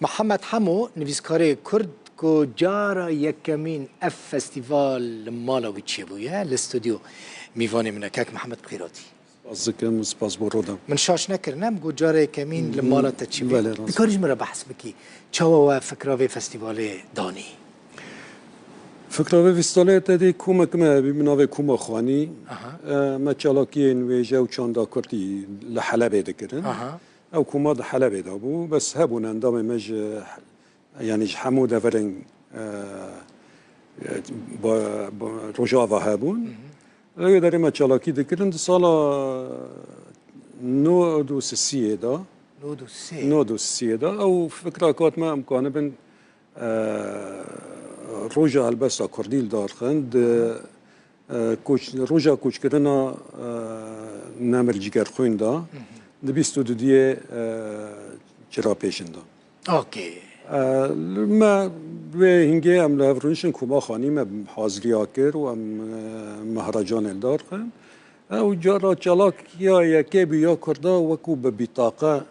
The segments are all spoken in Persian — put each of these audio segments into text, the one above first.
محمد حمو نویسکار کرد کو جارا یکمین اف فستیوال مالاوی چی بویه الاستودیو میوانی منکک محمد قیراتی ذكر سپاس بورودم من شاش نکرنم گو جارا یکمین لمالا تچی بی بله، راست. بکاریش مرا بحث بکی چاوا و فکراوی فستیوال دانی فكرة في فستيفال تدي كوما كما بمناوي كوما خواني ما تشالاكين ويجا وشاندا كرتي لحلبة ذكرن او كوما د حلبة دابو بس هبون اندام مج يعني حمودة فرن رجاوا هبون لو داري ما تشالاكي ذكرن سالا نو دوس السيدا نو دوس السيدا او فكرة كات ما امكانه بن روجا البسا كرديل دارخند كوش روجا كوش كرنا نامر جيكر خوين دا دبيستو دوديه جرا بيشن دا اوكي ما هنگه ام لافرونشن كوما خاني ما حاضري آكر و مهرجان الدارخند او جارا چالاك يا يكي بيا كردا وكو ببطاقة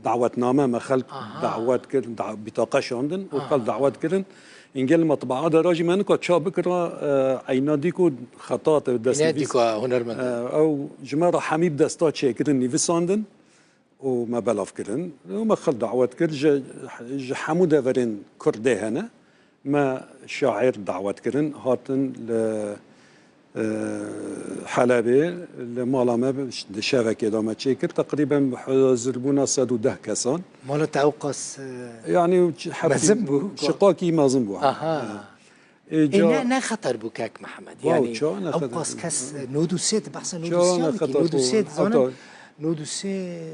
دعوتنامه ما خلق دعوت كرن بطاقة شاندن وخلق دعوت كرن انجل مطبعه دراجي من كو تشا بكره عينا ديكو خطات دست ديكو هنرمند او جماعه حميد دستا شيكرن نيفساندن وما بلاف كرن وما خل دعوات كر حموده فرين كرده هنا ما شاعر دعوات كرن هاتن ل حلبه لمالامه شبكه دامه شيكر تقريبا حضربونا 110 كسان مالا تعوقس يعني مازنبو شقاكي مازنبو نه خطر بو كاك محمد يعني اوقاس كاس نودو سيت بحث نودو سيت زانم نودو سيت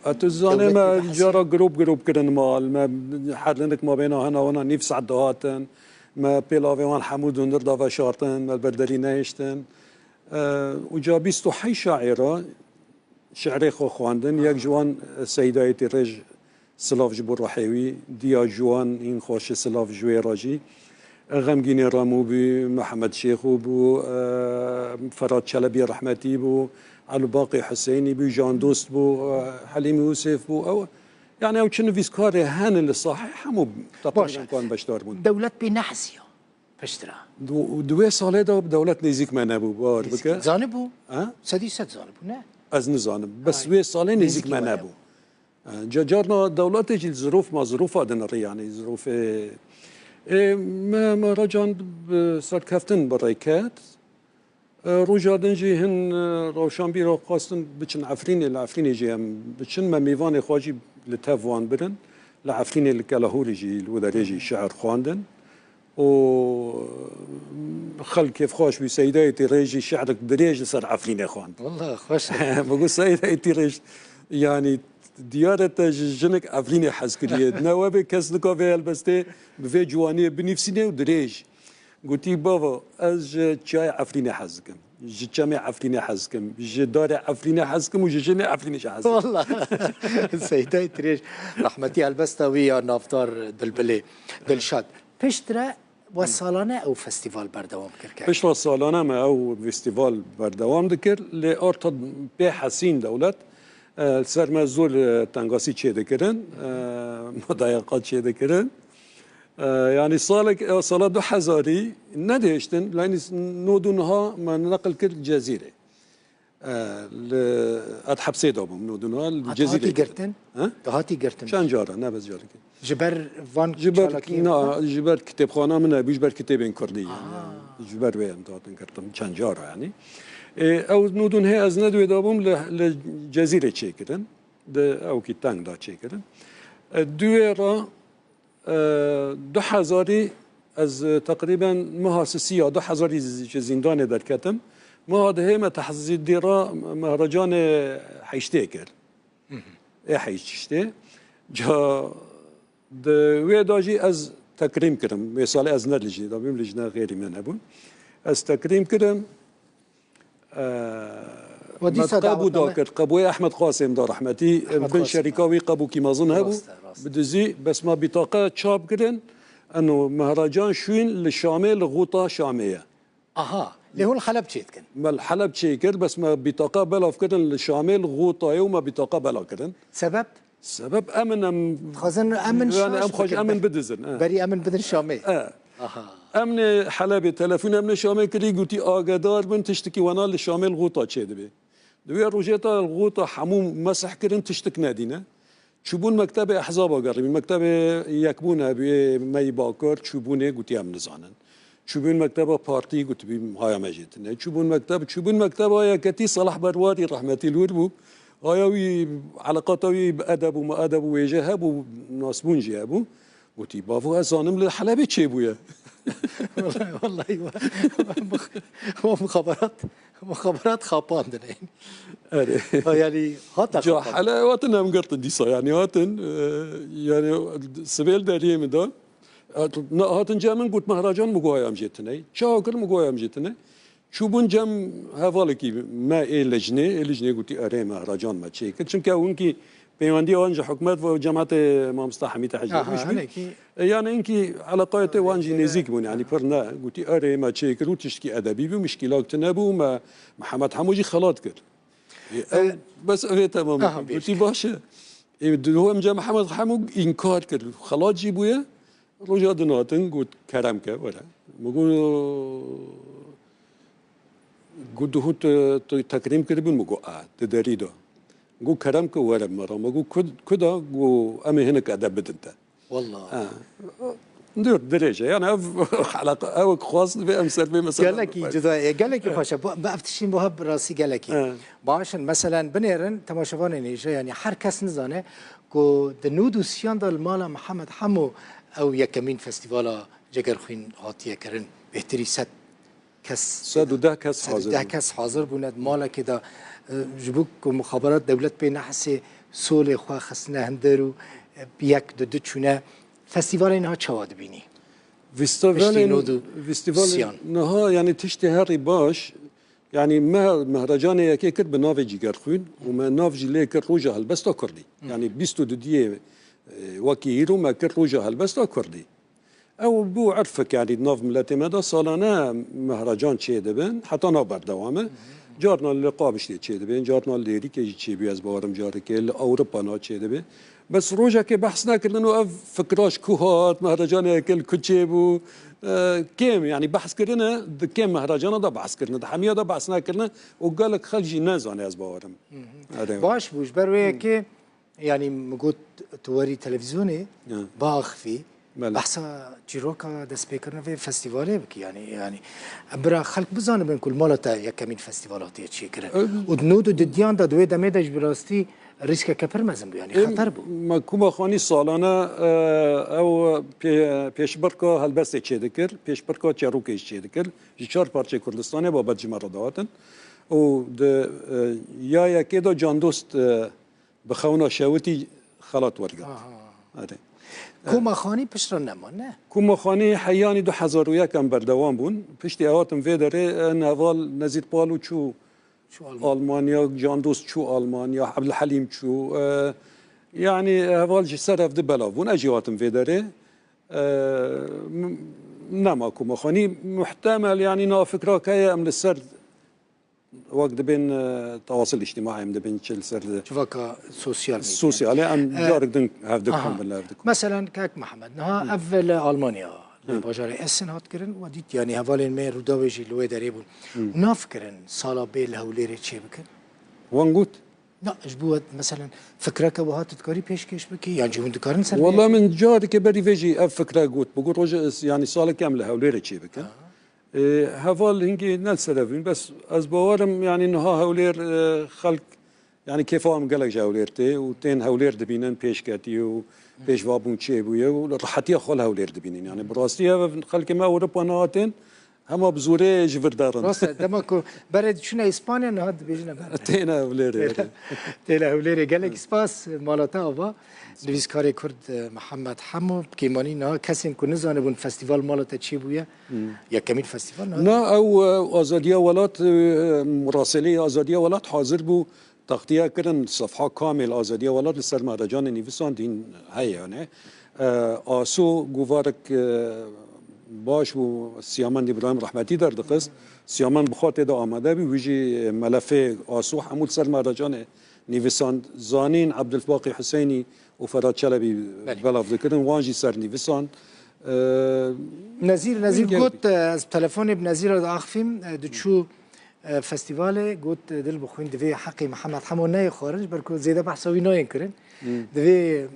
اتزانه ما جرا جروب كرن مال ما حدلنك ما بينها هنا وانا نفس عدهاتن ما بيلاوان حمود ونردا و شارتن ما البردري نايشتن وجا 25 شاعره شعري خو خواندن يك جوان سيدايتي رج سلاف جبور رحيوي ديا جوان این خوش سلاف جوي راجي غمگين رامو بي محمد شيخو بو فراد شلبي رحمتي بو علي باقي حسيني بو جان دوست بو حليم يوسف بو او يعني او شنو فيسكاري هان اللي صحيح مو تقريبا كان بشتار بون دولة بنحسيا فشترا دوي ساله دا دولة نزيك ما نبو بار بك زانبو سدي ست زانبو نه از نزانم بس وي ساله نزيك ما نبو جارنا دولات جي ظروف ما ظروف ادن يعني ظروف ما رجعن سر كفتن بريكات روجادن جي هن روشان بيرو قاستن بچن عفرين العفرين جي بچن ما ميوان خواجي لتافوان بدن لعفرين الكلاهوري جي الوداري جي شعر خواندن و خل كيف خوش بسيدايتي ريجي شعرك دريج صار عفرين خواند والله خوش بقول سيدايتي ريج يعني ديارة جنك عفرين حزكريه نوابي كسنكو في البستي بفي جوانيه بنفسيني ودريج قلتي بابا از جاي عفرين حزكم جامع عفرين حزكم جدار عفرين حزكم وججني عفرين حزكم والله سيداي تريش رحمتي البستوي يا نافطار دلبلي دلشاد بشترا وسالانه او فستیوال بردوام کرد بشترا سالانه ما او فستیوال بردوام دکر لارتد به حسین دولت سرمزول تنگاسی چه دکرن مضایقات چه دکرن يعني سال 2000 ندهشتن لان نودونها ما نقل كل الجزيره اتحب سيدابم نودونها الجزيره هاتي قرتن هاتي قرتن شان جاره نه بس جاره جبر فان جبر كتابخانه من بيجبر كتابين كرديه جبر وين داتن كرتم شان جاره يعني او نودون هي از ندوي دابم للجزيره تشيكرن او كي تانغ دا تشيكرن دويرا 2000 از تقریبا مهاسسی 2000 زندان در کتم ما هذا هم تحزي ديرا مهرجان حيشتي كر حيشتي جا د ويداجي از تكريم كرم مثال از ندلجي دا بيم لجنا غيري من ابون از تكريم كرم قابو داكر قابو احمد قاسم دا رحمتي بن شركاوي قابو كي ما ظن هبو بدزي بس ما بطاقه تشاب كرن انه مهرجان شوين للشامل غوطه شاميه اللي هو الحلب تشيتكن ما الحلب تشيكر بس ما بطاقه بلا كرن للشامل غوطه وما بطاقه بلا كرن سبب امن خازن امن يعني شاش ام خوش امن بدزن بري امن بدن شامي امن حلب تلفون امن شامل کری گویی آگادار بن تشتکی ونال شامل غوطا چه دبی دوی روجتا الغوطا حموم مسح کرن تشتک ندینه چوبون مکتب احزاب قربی مکتب یکبونه به می باکر چوبونه گویی هم نزانن چوبون مکتب پارتی گویی بیم های مجید نه چوبون مکتب های کتی صلاح برواری رحمتی لور بو آیاوی علاقاتوی بأدب و ما أدب وجهه بو ناسبون جابو وتي بافو أزانم للحلبة شيبويا والله هو مخابرات خابان دنين يعني هاتا جا حلا واتن هم قرط ديسا يعني واتن يعني سبيل داريه مدان هاتن جامن قلت مهرجان مقايم جتني شاكر مقايم جتني شوبون جم هفالكي ما لجنه قلتي أري مهرجان ما تشيكل چونك اونكي بيواندي وانجا حكومات وجماعة ما مستحمي تحجير مش يعني انكي علاقات وانجي نزيك بون يعني فرنا قلتي أري ما تشيكل وتشتكي أدبي بمشكلات تنابو ما محمد حموجي خلاط كر بس تمام قلتي باشا هو امجا محمد حموج انكار كر خلاط جيبويا رجع دناتن قلت كرم كر ولا مقول قد هو تكريم كربون مقو تدريدو قو كرم كورم مرة مقو كدا قو أمي هناك أدب بدنتا والله ندير درجة يعني حلقة أو خاص بأمثال بمثلا قال لك جدا قال لك باشا بأفتشين بهب راسي قال لك باشن مثلا بنيرن تماشفان نيجا يعني هر کس نزانه كو دنودو سيان المال محمد حمو أو يكمين فستيفالا جگر خوين هاتيه كرن بهتري ست کس 110 کس حاضر 110 کس حاضر بودند مالا که دا جبوک مخابرات دولت به نحس سول خواه خسنه هندرو بیک دو چونه فستیوال اینها چواد بینی فستیوال نها يعني تشتي هاري باش يعني مهرجان يكي كر بناف جيگر خوين وما ناف جي كر روجا هلبستا كردي يعني 22 دي وكيرو ما كر روجا هلبستا كردي او بو عرفك يعني ناف ملتي مدى سالانه مهرجان چه دبن حتى نابر دوامه جارنا اللقاء بشتي چه دبن جارنا الليري كي چه بي از بارم جاري كي اوروبا نا چه دبن بس روجا كي بحث نكردن و فكراش كوهات مهرجان يكل كچه بو كيم يعني بحث كرنا كيم مهرجان دا بحث كرنا دا حميه دا بحث نكرنا وقال لك خلجي نازاني از بارم باش بوش بروي كي يعني مقود توري تلفزيوني باخ في بحثا جيروكا دا سبيكرنا في فستيفالي بك يعني برا خلق بزانه بين كل مالتا يكمين فستيفالات يتشي كره ودنود دديان دا دوي دميدج براستي ريسك كبر مزن بو يعني خطر بو ما كوما خاني سالانه او پیشبرکا هلبسته چه دکر پیشبرکا چروکش چه دکر چهار پارچه کردستانه بابت جمره داتن و یا یکی دا جاندوست بخونا شوتی خلات ورگد کوما خانی پشت را نمانه کوما خانی حیانی 2001 هم بردوام بون پشتی اواتم وی داره نوال نزید پالو چو آلمانیا جاندوست چو آلمانیا عبدالحلیم چو يعني هوال جسر افد بلاون اجيواتم في داره نماكو مخاني محتمل يعني نا فكره كاي ام للسر وقت بين التواصل الاجتماعي ام بين تشل سر شوفك سوسيال ام جارك دن هافدكم بالله مثلا كاك محمد نها اول المانيا باجار اسن هات كرن وديت يعني هوالين مي روداوجي لوي داريبون نافكرن صالا بيل هوليري تشي بكن وانقوت لا جبوت مثلا فكرك وهات تكاري بيشكش بكي يعني جبون دكارن سر والله من جاري كبري فيجي فكره قوت بقول رجع يعني صالة كاملة هوليري تشي بكن هفال هنجي نالسلافين بس از باورم يعني انها هولير خلق يعني كيف هم قالك جاوليرتي وتين هولير دبينن بيشكاتي و بيش وابون تشي بويا وراحتي خل هولير دبينن يعني براستي خلق ما اوروبا ناتين هما بزوره جبر دارن راست دمكو برد شنو اسبانيا نهاد بيجنا برد تينا هولير تينا هولير قالك سباس مالتا ابا نویسکاری کرد محمد حمو کیمانی نه کسی که نزانه بون فستیوال مالت چی بویه یا کمین فستیوال نه او آزادی ولات مراسله آزادی ولات حاضر بو تغطیه کردن صفحه کامل آزادی ولات لسر مهرجان نویسان دین هیا نه آسو گوارک باش و سیامان ابراهیم رحمتی در دقیق سیامان بخاطر دا آمده بی ویجی ملف آسو حمول سر مهرجان نيفسان زانين عبد الباقي حسيني وفراد شلبي بلاف ذكرن وانجي سر نيفسان نزیر گوت از تلفن بنزیر آخفیم دچو فستیوال گوت دل بخوین دوی حقی محمد حمو نه خارج برکو زیاده بحثاوی نه کرن دوی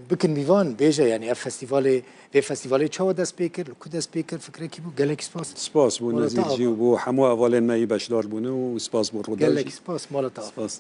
بکن میوان بیجه یعنی فستیوال چه دست بیکر لکو دست بیکر فکر کی بود گلک سپاس بو نزیر جی و بو حمو اولین مایی بشدار بونه و سپاس بو روداجی گلک سپاس مالتا سپاس